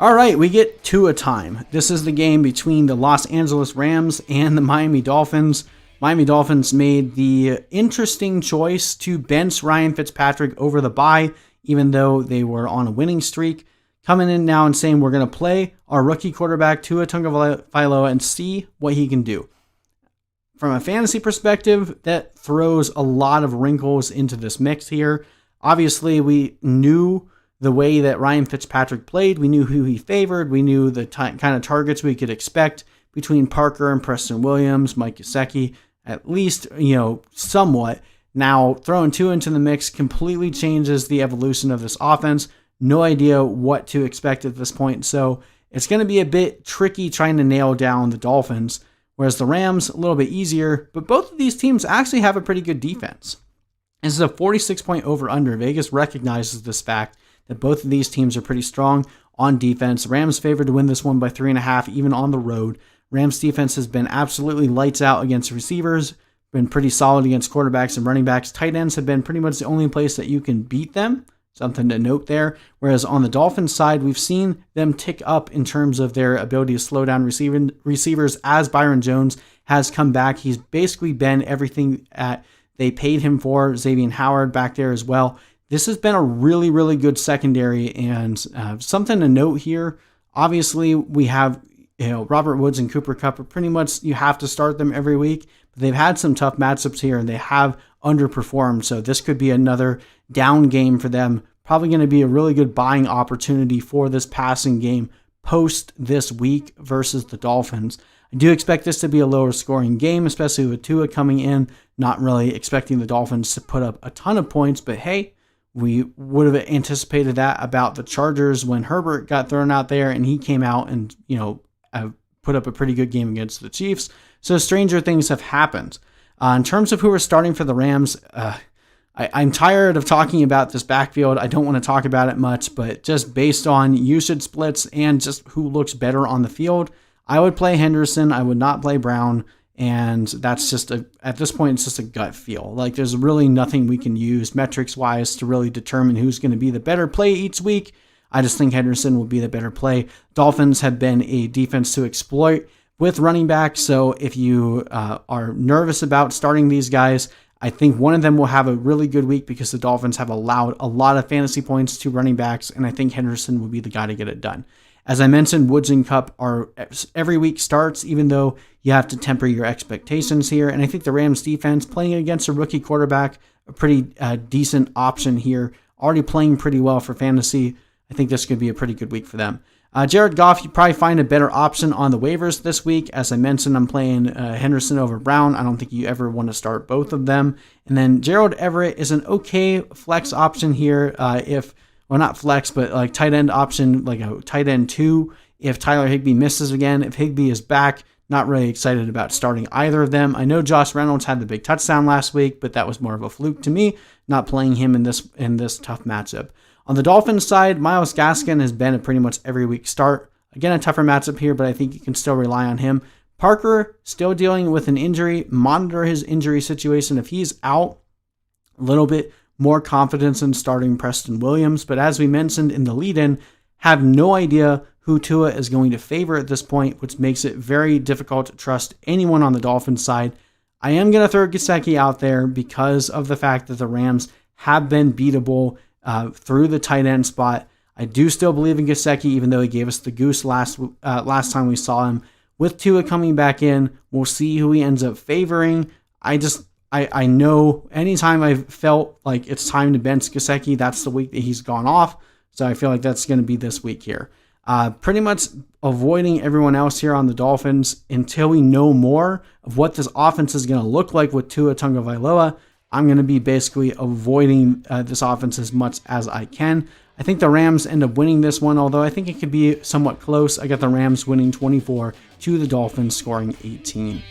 All right, we get Tua time. This is the game between the Los Angeles Rams and the Miami Dolphins. Miami Dolphins made the interesting choice to bench Ryan Fitzpatrick over the bye, even though they were on a winning streak. Coming in now and saying we're going to play our rookie quarterback Tua Tagovailoa and see what he can do. From a fantasy perspective, that throws a lot of wrinkles into this mix here. Obviously, we knew the way that Ryan Fitzpatrick played. We knew who he favored. We knew the kind of targets we could expect between Parker and Preston Williams, Mike Gesicki, at least, somewhat. Now, throwing Tua into the mix completely changes the evolution of this offense. No idea what to expect at this point. So it's going to be a bit tricky trying to nail down the Dolphins, whereas the Rams, a little bit easier. But both of these teams actually have a pretty good defense. This is a 46-point over-under. Vegas recognizes this fact that both of these teams are pretty strong on defense. Rams favored to win this one by 3.5, even on the road. Rams defense has been absolutely lights out against receivers, been pretty solid against quarterbacks and running backs. Tight ends have been pretty much the only place that you can beat them. Something to note there. Whereas on the Dolphins side, we've seen them tick up in terms of their ability to slow down receivers as Byron Jones has come back. He's basically been everything they paid him for. Xavier Howard back there as well. This has been a really, really good secondary, and something to note here. Obviously, we have Robert Woods and Cooper Kupp are pretty much, you have to start them every week, but they've had some tough matchups here, and they have underperformed, so this could be another down game for them. Probably going to be a really good buying opportunity for this passing game post this week versus the Dolphins. I do expect this to be a lower scoring game, especially with Tua coming in. Not really expecting the Dolphins to put up a ton of points, but hey, we would have anticipated that about the Chargers when Herbert got thrown out there and he came out and, put up a pretty good game against the Chiefs. So stranger things have happened. In terms of who are starting for the Rams, I'm tired of talking about this backfield. I don't want to talk about it much, but just based on usage splits and just who looks better on the field, I would play Henderson. I would not play Brown. And that's just at this point, it's just a gut feel. Like there's really nothing we can use metrics wise to really determine who's going to be the better play each week. I just think Henderson will be the better play. Dolphins have been a defense to exploit with running backs. So if you are nervous about starting these guys, I think one of them will have a really good week because the Dolphins have allowed a lot of fantasy points to running backs. And I think Henderson will be the guy to get it done. As I mentioned, Woods and Kupp are every week starts, even though you have to temper your expectations here. And I think the Rams defense playing against a rookie quarterback, a pretty decent option here, already playing pretty well for fantasy. I think this could be a pretty good week for them. Jared Goff, you probably find a better option on the waivers this week. As I mentioned, I'm playing Henderson over Brown. I don't think you ever want to start both of them. And then Gerald Everett is an okay flex option here not flex, but like tight end option, like a tight end 2. If Tyler Higbee misses again, if Higbee is back, not really excited about starting either of them. I know Josh Reynolds had the big touchdown last week, but that was more of a fluke to me, not playing him in this tough matchup. On the Dolphins side, Myles Gaskin has been a pretty much every week start. Again, a tougher matchup here, but I think you can still rely on him. Parker still dealing with an injury. Monitor his injury situation. If he's out, a little bit more confidence in starting Preston Williams. But as we mentioned in the lead-in, have no idea who Tua is going to favor at this point, which makes it very difficult to trust anyone on the Dolphins side. I am going to throw Gesicki out there because of the fact that the Rams have been beatable through the tight end spot. I do still believe in Gesicki, even though he gave us the goose last time we saw him. With Tua coming back in, we'll see who he ends up favoring. I know anytime I've felt like it's time to bench Gesicki, that's the week that he's gone off. So I feel like that's going to be this week here. Pretty much avoiding everyone else here on the Dolphins until we know more of what this offense is going to look like with Tua Tagovailoa. I'm going to be basically avoiding this offense as much as I can. I think the Rams end up winning this one, although I think it could be somewhat close. I got the Rams winning 24 to the Dolphins scoring 18.